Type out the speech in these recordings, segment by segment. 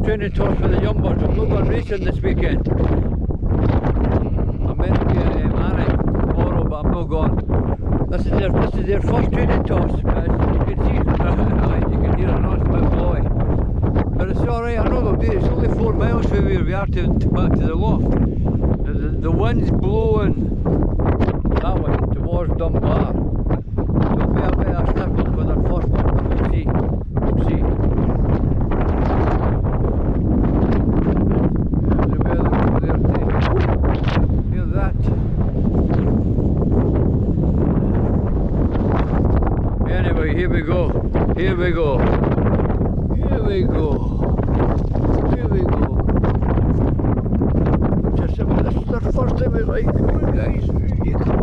Training toss for the young ones. I'm not going racing this weekend. I'm meant to be at Annie tomorrow, but I'm not going. This is their first training toss. As you can see, you can hear it, it's a bit blowy. But it's alright, I know they'll do it. It's only 4 miles from where we are to back to the loft. The wind's blowing that way towards Dunbar. So it'll be a bit of a stiff one for their first one, but we'll see. We'll see. Anyway, here we go. Here we go. Here we go. Here we go. Just this is the first time we like. Come on, guys.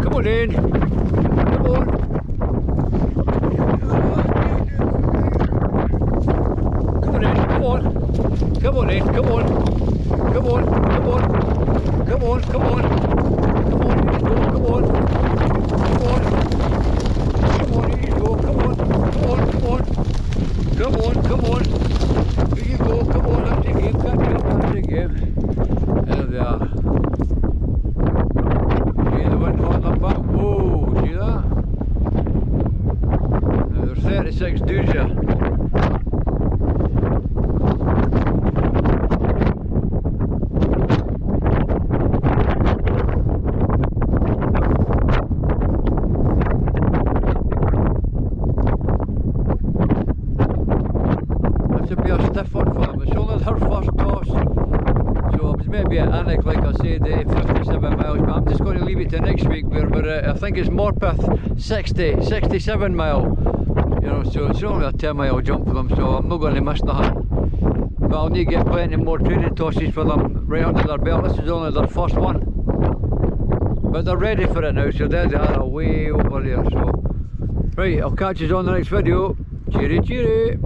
Come on in. Come on. Come on in. Come on. Come on in. Come on. Come on. Come on. Come on. Come on. Come on. Come on. Come on. Come on, here you go, come on, come on, come on, come on, come on, here you go, come on, that's the game, that's the game, there they are. See the wind on them back, whoa, see that? Now there's 36 dudes here. Be a stiff one for them. It's only their first toss, so it was maybe an Annick, like I said, 57 miles, but I'm just going to leave it to next week where we're I think it's Morpeth 67 mile, you know, so it's only a 10-mile jump for them, so I'm not going to miss nothing. But I'll need to get plenty more training tosses for them right under their belt. This is only their first one, but they're ready for it now, so there they are, way over there. So right, I'll catch you on the next video. Cheery cheery.